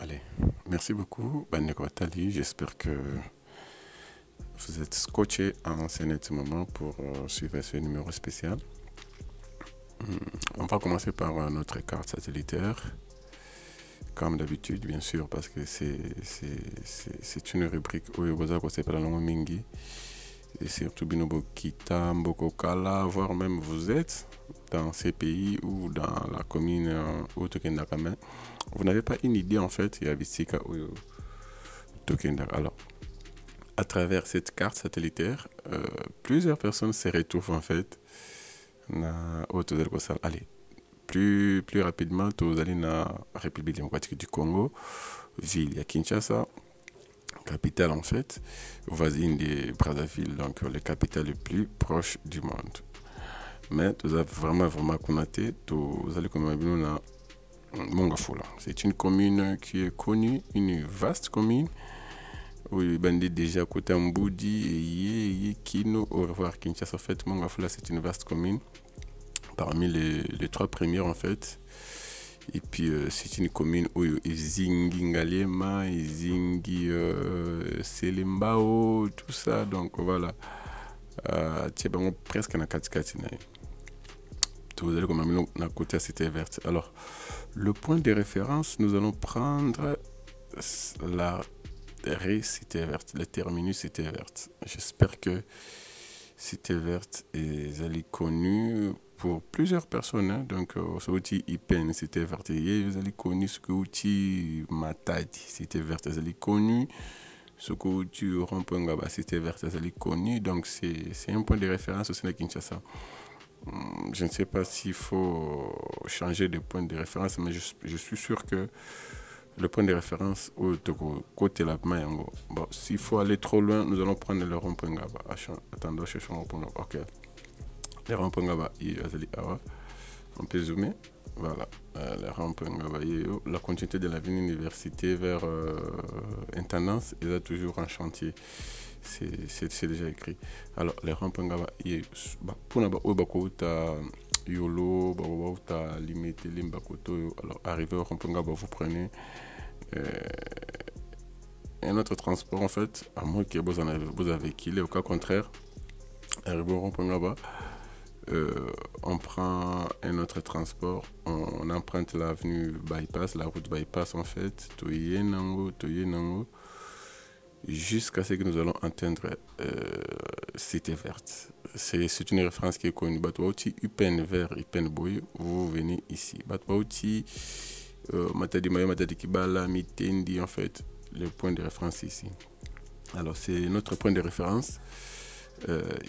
Allez, merci beaucoup, Baneko Tali. J'espère que vous êtes scotché en ce moment pour suivre ce numéro spécial. On va commencer par notre carte satellitaire, comme d'habitude, bien sûr, parce que c'est une rubrique où vous s'appelle la langue Mingi. Et surtout Binobo Kita, Mboko Kala, voire même vous êtes dans ces pays ou dans la commune Otokendakame. Vous n'avez pas une idée en fait, il y a Bissika ou Tokendak. Alors, à travers cette carte satellitaire, plusieurs personnes se retrouvent en fait au Allez, plus rapidement, vous allez dans la République démocratique du Congo, ville à Kinshasa, capitale en fait, voisine de Brazzaville, donc les capitales les plus proches du monde. Mais vous avez vraiment connoté, vous allez comme dans Mongafula. C'est une commune qui est connue, une vaste commune où il bandit déjà côté Mboudi et Kino, au revoir Kinshasa. En fait, Mongafula c'est une vaste commune parmi les trois premières en fait. Et puis c'est une commune où Izingi Ngalema, Izingi Selembao, tout ça. Donc voilà. C'est presque na katikati. Vous allez comme un côté à Cité Verte. Alors, le point de référence, nous allons prendre la Cité Verte, le terminus Cité Verte. J'espère que Cité Verte est connu pour plusieurs personnes. Hein. Donc, ce outil IPN Cité Verte, vous allez connu ce que outil Matadi Cité Verte, vous allez connu ce que outil Rompongaba Cité Verte, vous allez connu. Donc, c'est un point de référence au Sénat Kinshasa. Je ne sais pas s'il faut changer de point de référence, mais je suis sûr que le point de référence au côté la Mayango. Bon, s'il faut aller trop loin, nous allons prendre le rond-point Gaba. Attendons, cherchons le rond-point Gaba. Ok. Le rond-point Gaba, on peut zoomer. Voilà. Le rond-point Gaba, la continuité de l'avenue université vers intendance, il est toujours en chantier. C'est déjà écrit. Alors, les rampes, pour yolo, limité, limbakoto. Alors, arrivé au rampes, vous prenez un autre transport en fait, à moins que vous avez qu'il est au cas contraire. Arrivé au rampes, on prend un autre transport, on emprunte l'avenue bypass, la route bypass en fait, Toyenango, jusqu'à ce que nous allons atteindre Cité Verte. C'est une référence qui est connue. Batouti, Upen vers Upen Boy, vous venez ici. Batouti, Matadi Maya, Matadi Kibala, Mitendi, en fait, le point de référence ici. Alors, c'est notre point de référence.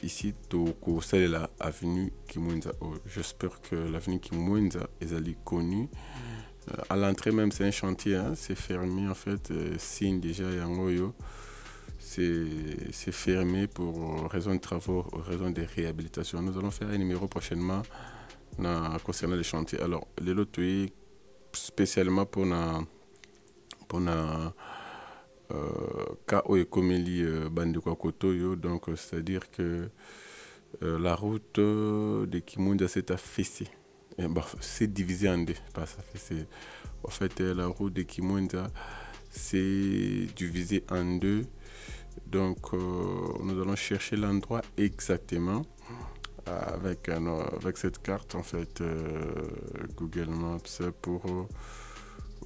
Ici, c'est la avenue Kimwenza. Oh, j'espère que l'avenue Kimwenza est connue. À l'entrée même, c'est un chantier, hein, c'est fermé en fait. Signe déjà, Yangoyo, c'est fermé pour raison de travaux, raison de réhabilitation. Nous allons faire un numéro prochainement concernant les chantiers. Alors, les lots spécialement pour K.O. et Komeli Bandekwa Kotoyo, donc c'est-à-dire que la route de Kimunda s'est affaissée. C'est divisé en deux, pas ça fait. En fait, la route de Kimunda c'est divisé en deux. Donc, nous allons chercher l'endroit exactement avec cette carte en fait Google Maps pour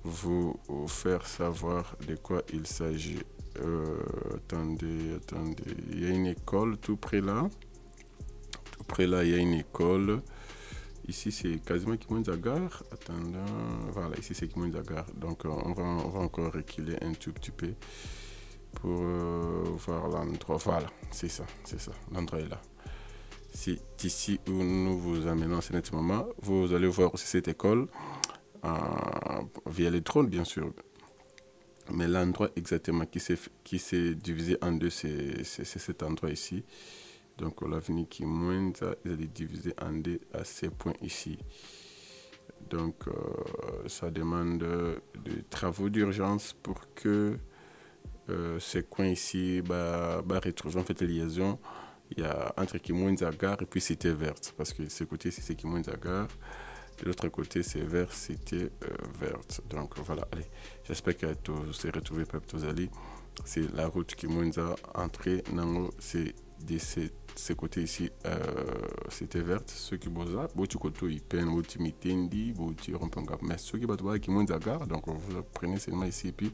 vous faire savoir de quoi il s'agit. Attendez, il y a une école tout près là. Tout près là, il y a une école. Ici, c'est quasiment Kimwenza Gare. Attendant, voilà, ici c'est Kimwenza Gare. Donc, on va encore reculer un tout petit peu pour voir l'endroit. Voilà, c'est ça. L'endroit est là. C'est ici où nous vous amenons en ce moment. Vous allez voir aussi cette école via les drones, bien sûr. Mais l'endroit exactement qui s'est divisé en deux, c'est cet endroit ici. Donc l'avenue Kimwenza, elle est divisée en deux à ces points ici. Donc ça demande des travaux d'urgence pour que ces coins ici retrouvent en fait les liaisons. Il y a entre Kimwenza Gare et puis Cité Verte. Parce que ce côté ici c'est Kimwenza Gare. De l'autre côté, c'est vert, c'était verte. Donc voilà, allez. J'espère que tu s'est retrouvé Pep Tozali. C'est la route qui nous a entré. C'est de ce côté ici, c'était verte. Ceux qui bosa, beaucoup côté ils peinent, beaucoup mitendi, beaucoup rompent. Mais ceux qui battent qui nous gare, donc vous prenez seulement ici et puis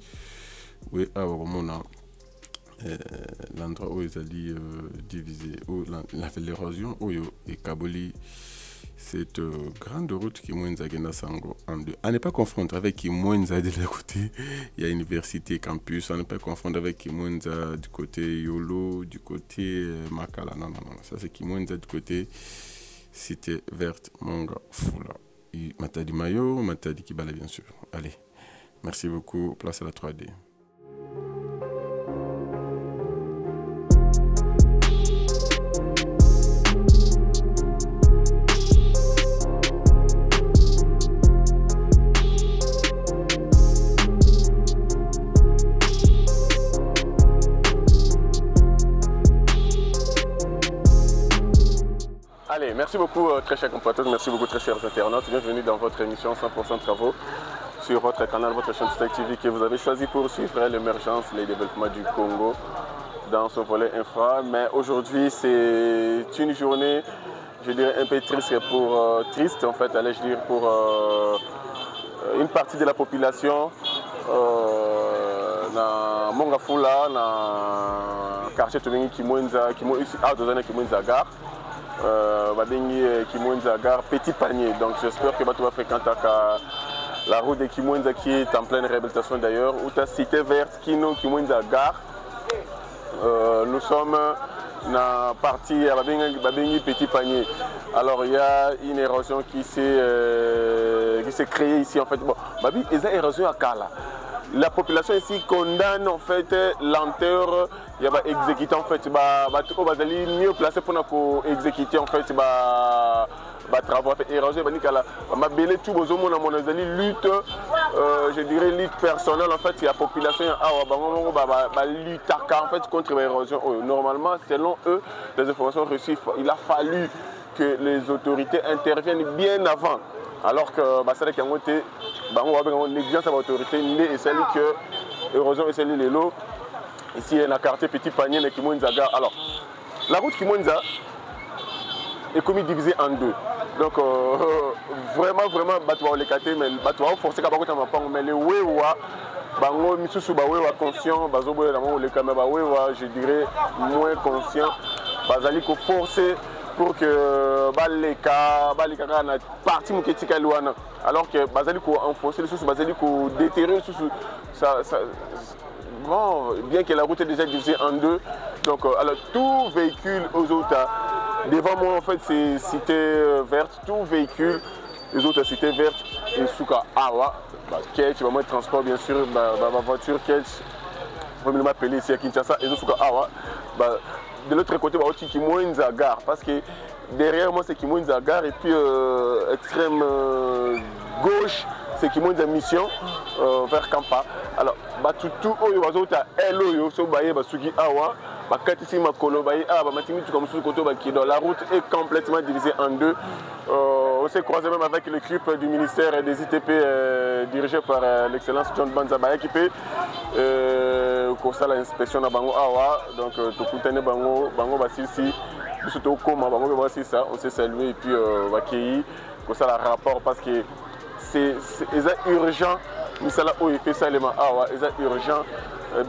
oui, alors mon l'endroit où ils allaient diviser, où l'érosion, où et Kaboli. Cette grande route qui mène à Sango en deux. À ne pas confondre avec qui mène de l'autre côté, il y a université, campus. À ne pas confondre avec qui mène du côté Yolo, du côté Makala. Non, non, non. Ça, c'est qui mène du côté Cité Verte, Manga, Fula. Matadi Mayo, Matadi Kibala, bien sûr. Allez, merci beaucoup. Place à la 3D. Allez, merci beaucoup très chers compatriotes, merci beaucoup très chers internautes. Bienvenue dans votre émission 100% Travaux sur votre canal, votre chaîne Stack TV que vous avez choisi pour suivre l'émergence, les développements du Congo dans son volet infra. Mais aujourd'hui, c'est une journée, je dirais, un peu triste en fait, allais-je dire, pour une partie de la population dans Mongafula, dans le quartier Tobengi Kimwenza, Gare. Kimwenza Gare, petit panier. Donc j'espère que tu vas fréquenter la route de Kimwenza qui est en pleine réhabilitation d'ailleurs, ou ta cité verte Kimwenza Gare. Nous sommes dans la partie à petit panier. Alors il y a une érosion qui s'est créée ici en fait. Bon, il y a une érosion à Kala. La population ici condamne en fait lenteur. Il y a exécuté en fait, mieux placé pour exécuter en fait travaux érosion. Lutte, je dirais lutte personnelle en fait. Il y a la population lutte en fait contre l'érosion. Normalement, selon eux, les informations reçues, il a fallu que les autorités interviennent bien avant. Alors que c'est qu'il y a une négligence à l'autorité, et celle que l'érosion et celle les lots. Ici, il y a un quartier Petit Panier de Kimwenza Gare. Alors, la route Kimwenza est comme divisée en deux. Donc, vraiment, tu vas les cater, mais tu vas forcer à mais les Wewa, conscient, je dirais moins conscient, il faut forcer pour que les cas partie alors que enfoncer les sous déterrer ça bon, bien que la route est déjà divisée en deux, donc alors tout véhicule aux autres, devant moi en fait c'est cité verte, tout véhicule les autres cités vertes et Souka Awa, Ketch, vraiment transport bien sûr, ma voiture Ketch, on va m'appeler ici à Kinshasa et Souka Awa, de l'autre côté aussi Kimwenza Gare, parce que derrière moi c'est Kimwenza Gare et puis extrême gauche c'est Kimwenza Mission vers Kampa. Alors, tout oyo bazota eloyo so baye basuki awa bakatisi makolo baye aba matimi comme sous koto bakido. La route est complètement divisée en deux. On s'est croisé même avec l'équipe du ministère des ITP dirigé par l'excellence John Banza Baye qui peut ça l'inspection na bango awa. Donc tokutane bango basisi surtout comment bango voici ça, on s'est salué et puis accueilli comme ça le rapport parce que c'est urgent. Mais ça là où il fait ça les c'est urgent.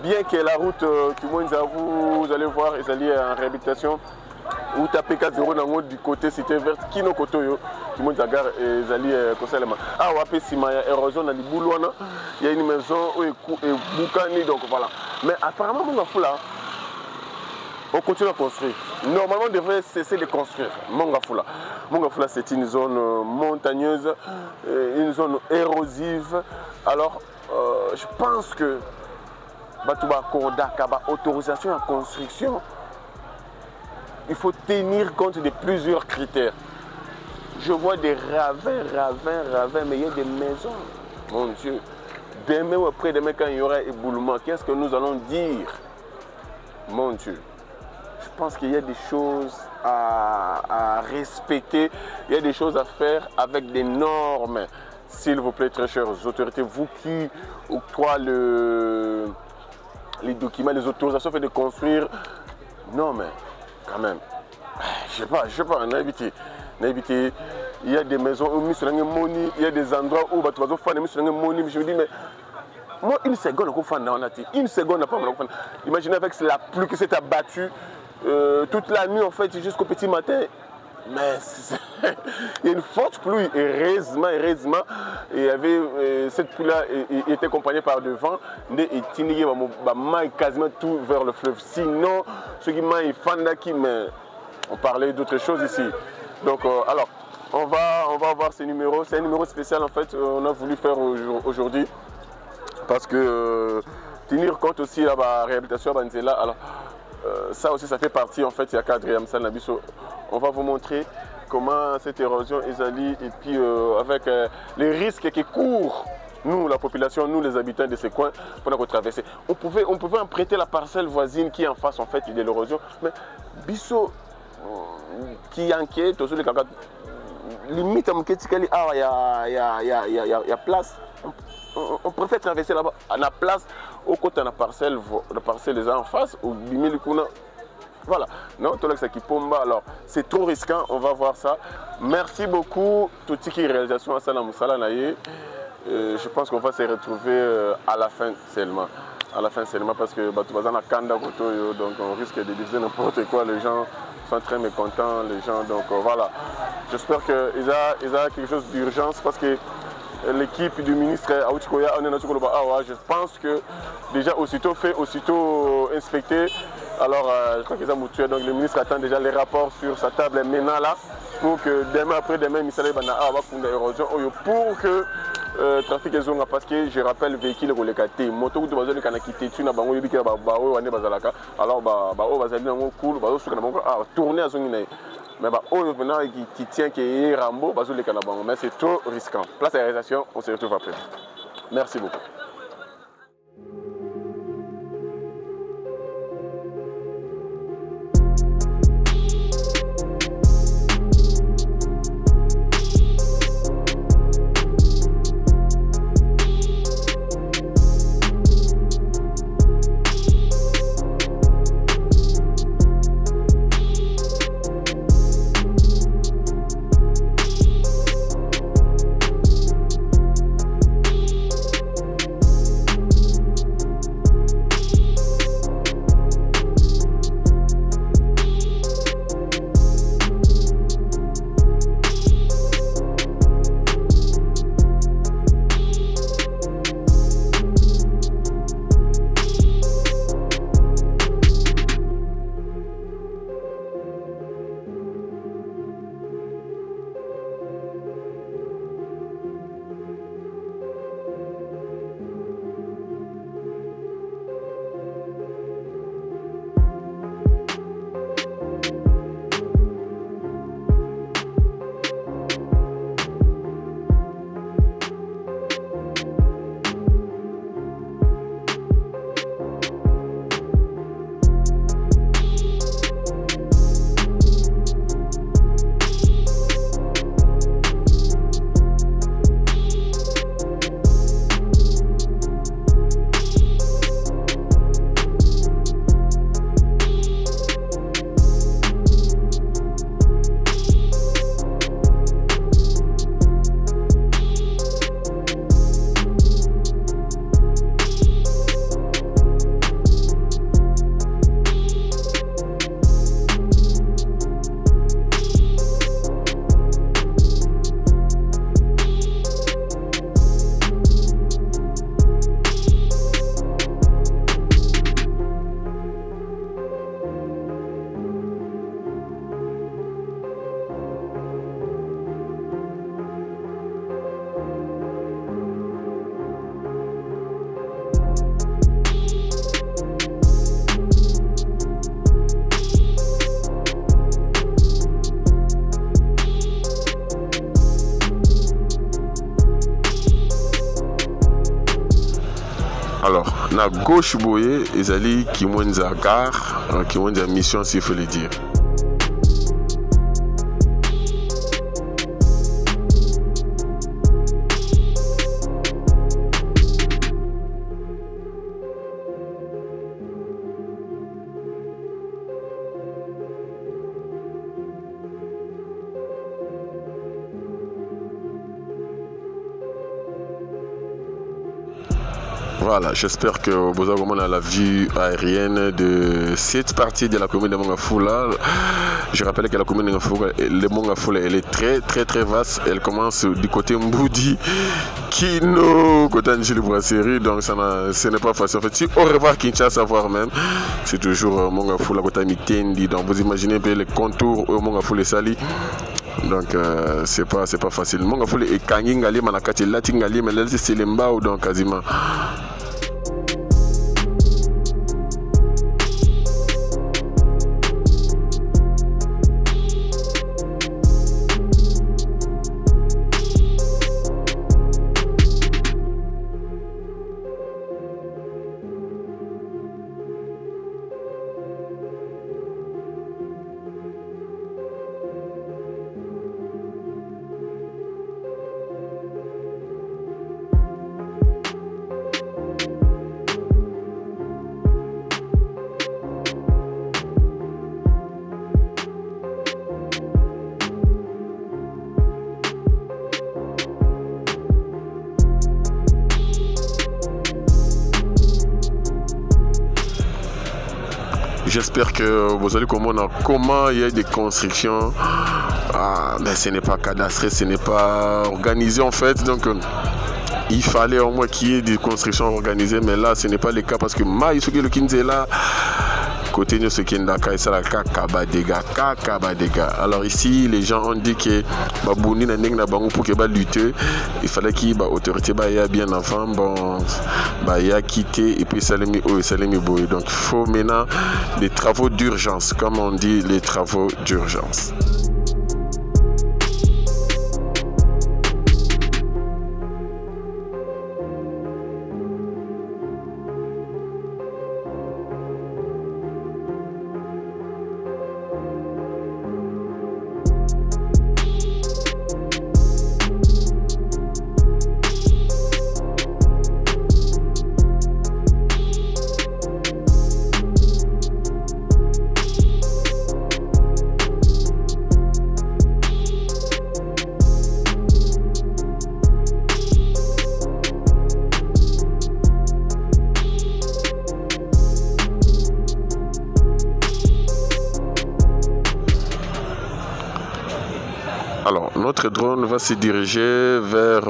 Bien que la route vous allez voir, ils allaient en réhabilitation. Ou tapez 4-0 du côté cité verte, qui nous kotoyo, qui monte à gare et ils allaient constamment. Ah ouais, il y a érosion dans les boulots, il y a une maison où il boucani donc voilà. Mais apparemment mon enfant là, on continue à construire. Normalement, on devrait cesser de construire. Mongafula. Mongafula, c'est une zone montagneuse, une zone érosive. Alors, je pense que Batouba Korda Kaba, autorisation à construction, il faut tenir compte de plusieurs critères. Je vois des ravins, mais il y a des maisons. Mon Dieu. Demain ou après-demain, quand il y aura éboulement, qu'est-ce que nous allons dire? Mon Dieu. Je pense qu'il y a des choses à respecter, il y a des choses à faire avec des normes. S'il vous plaît, très chères autorités, vous qui octroyez les documents, les autorisations de construire, non mais quand même, je sais pas, on a évité. Il y a des maisons où il y a des endroits où je me dis mais moi une seconde une seconde pas. Imaginez avec la pluie qui s'est abattue toute la nuit en fait jusqu'au petit matin. Mais il y a une forte pluie, heureusement, et il y avait, cette pluie-là était accompagnée par le vent, et quasiment tout vers le fleuve. Sinon, ceux qui m'ont fait, mais on parlait d'autres choses ici. Donc, alors, on va voir ces numéros. C'est un numéro spécial en fait, on a voulu faire aujourd'hui, parce que tenir compte aussi de la réhabilitation à Banzela. Alors, ça aussi, ça fait partie en fait, il y a quatrième salle Nabiso. On va vous montrer comment cette érosion est allée et puis avec les risques qui courent, nous, la population, nous, les habitants de ces coins, pour traverser. On pouvait emprunter la parcelle voisine qui est en face en fait de l'érosion, mais Bisso qui enquête, limite il y a place. On préfère traverser là-bas, à la place, au côté de la parcelle les en face, au voilà, non, alors c'est trop risquant, on va voir ça. Merci beaucoup, toute cette réalisation à Salam Moussala. Je pense qu'on va se retrouver à la fin seulement. Parce que donc on risque de diviser n'importe quoi, les gens sont très mécontents, les gens, donc voilà. J'espère qu'ils ont quelque chose d'urgence parce que l'équipe du ministre Aouchikoya, je pense que déjà aussitôt fait, aussitôt inspecté. Alors je crois qu'ils ont mutué, donc le ministre attend déjà les rapports sur sa table maintenant là pour que demain après-demain, pour que le trafic est zone parce que je rappelle véhicule pour les KT, moto de bazali kana quitté tu na bango yebiki ba wane bazalaka alors bazali nango cool suka na bango tourner à zone mais maintenant qui tient qui est Rambo bazali kana bango mais c'est trop risquant. Place à la réalisation, on se retrouve après. Merci beaucoup. Alors, na gauche boye ezali Kimwenza gare, Kimwenza mission s'il faut le dire. Voilà, j'espère que vous avez la vue aérienne de cette partie de la commune de Mongafula. Je rappelle que la commune de Mongafula, elle est très vaste. Elle commence du côté Mboudi, Kino, côté Angeli Brasserie. Donc ce n'est pas facile. En fait, si au revoir Kinshasa, voir même, c'est toujours Mongafula, côté Mitendi. Donc vous imaginez un peu les contours au Mongafula Sali. Donc c'est pas facile. Mongafula est Kangingali, Manakati, Latingali, mais là c'est l'Embao, donc quasiment. J'espère que vous allez comprendre comment il y a des constructions. Mais ce n'est pas cadastré, ce n'est pas organisé en fait. Donc il fallait au moins qu'il y ait des constructions organisées. Mais là, ce n'est pas le cas parce que Maïsuki le Kinze là. Côté de ce qui est d'accord, c'est la Kakabadega. Alors ici, les gens ont dit que Babouni n'a pour qu'il lutter, il fallait qu'il y ait autorité bien enfant, il a quitté et puis Salemi Boy. Donc il faut maintenant des travaux d'urgence, comme on dit, les travaux d'urgence. Alors, notre drone va se diriger vers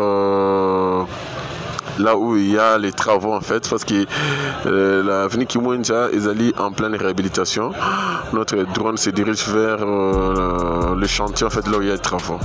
là où il y a les travaux en fait, parce que l'avenue Kimwenza est allée en pleine réhabilitation. Notre drone se dirige vers le chantier en fait, là où il y a les travaux.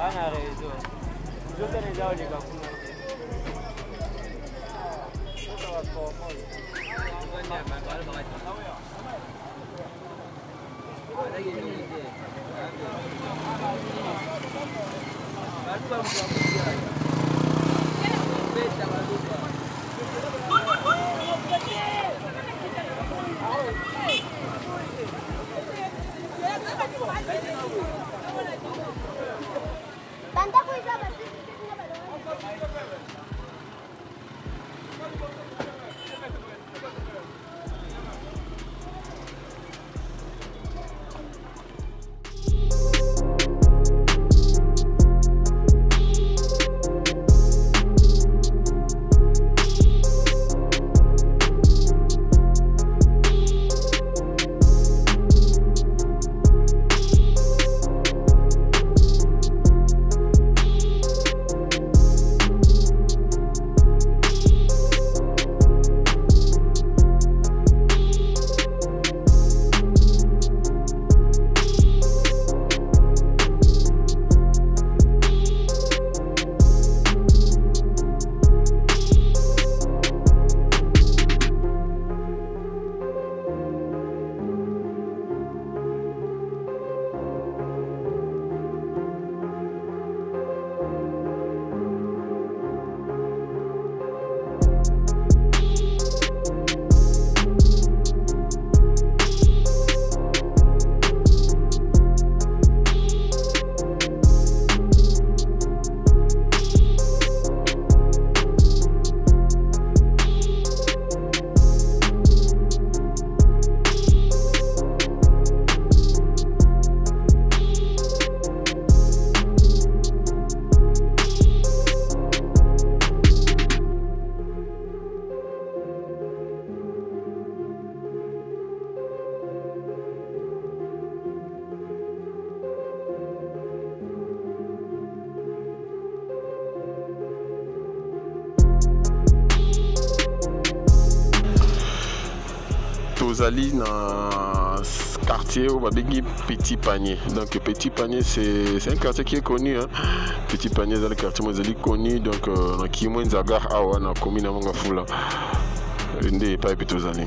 Ana rezo. Zote ni zao likakuna. Sasa wako moja. Tanta coisa vai ser. tozali na quartier où babengi Petit Panier. Donc Petit Panier c'est un quartier qui est connu, hein. Petit Panier dans le quartier mozali connu, donc na Kimwenza gare awa na commune ya Mongafula nde pa epi tozali.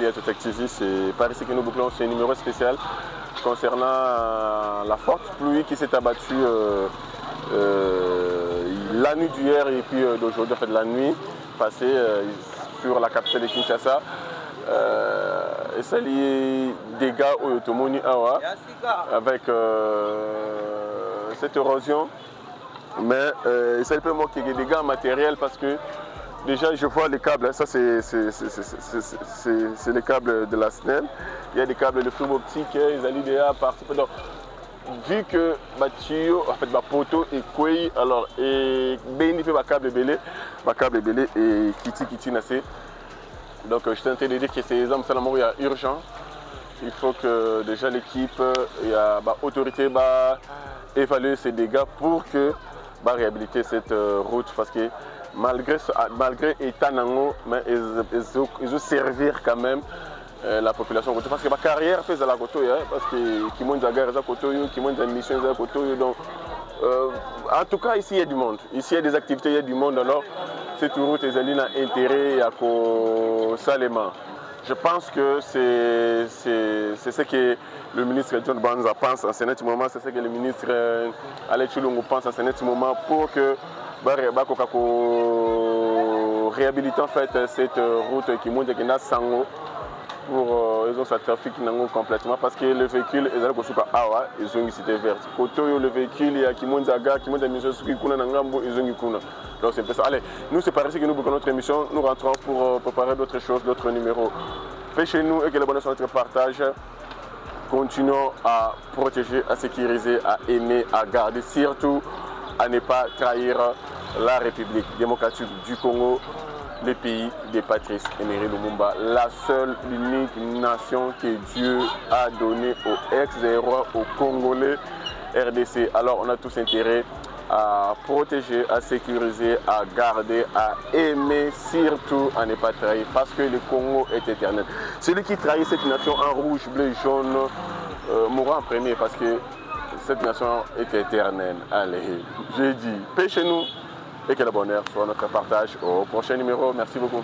à être activiste. Et par ici que nous bouclons ce numéro spécial concernant la forte pluie qui s'est abattue la nuit d'hier et puis d'aujourd'hui, en fait la nuit passée sur la capitale de Kinshasa. Et ça lié dégâts au Otomoni Awa avec cette érosion. Mais ça peut manquer des dégâts matériels parce que déjà je vois les câbles, ça c'est les câbles de la SNEL. Il y a des câbles de fibre optique, ils allaient déjà partir. Donc, vu que en fait, poteau et quoi, alors et béni fait câble belé et kiti nassé. Donc je suis en train de dire que ces hommes il y a urgent. Il faut que déjà l'équipe et l'autorité évalue ces dégâts pour que réhabiliter cette route parce que malgré état mais ils ont servir quand même la population parce que ma carrière fait à la côte parce que qui monte à gare à côté qui monte à mission à côté donc en tout cas ici il y a du monde, ici il y a des activités, il y a du monde, alors cette route est intérêt à Salema. Je pense que c'est ce que le ministre John Banza pense en ce moment, c'est ce que le ministre Alex Chulungu pense en ce moment pour que réhabiliter en fait cette route qui monte à Sango pour ils ont sa trafic complètement parce que le véhicule est là ils ont une cité verte. Koto le véhicule il y a qui monte à gare qui monte à mission qui kuna ngambo ils ont une kuna. Donc c'est ça. Allez, nous c'est par ici que nous bouclons notre émission. Nous rentrons pour préparer d'autres choses, d'autres numéros. Pêchez-nous et que les bonnes sur notre partage. Continuons à protéger, à sécuriser, à aimer, à garder, surtout à ne pas trahir la République démocratique du Congo, le pays des Patrice Emery Lumumba, la seule, unique nation que Dieu a donnée aux ex-héros, aux Congolais RDC. Alors on a tous intérêt à protéger, à sécuriser, à garder, à aimer, surtout à ne pas trahir, parce que le Congo est éternel. Celui qui trahit cette nation en rouge, bleu, jaune, mourra en premier, parce que cette nation est éternelle. Allez, j'ai dit, pêchez-nous et que le bonheur soit notre partage au prochain numéro. Merci beaucoup.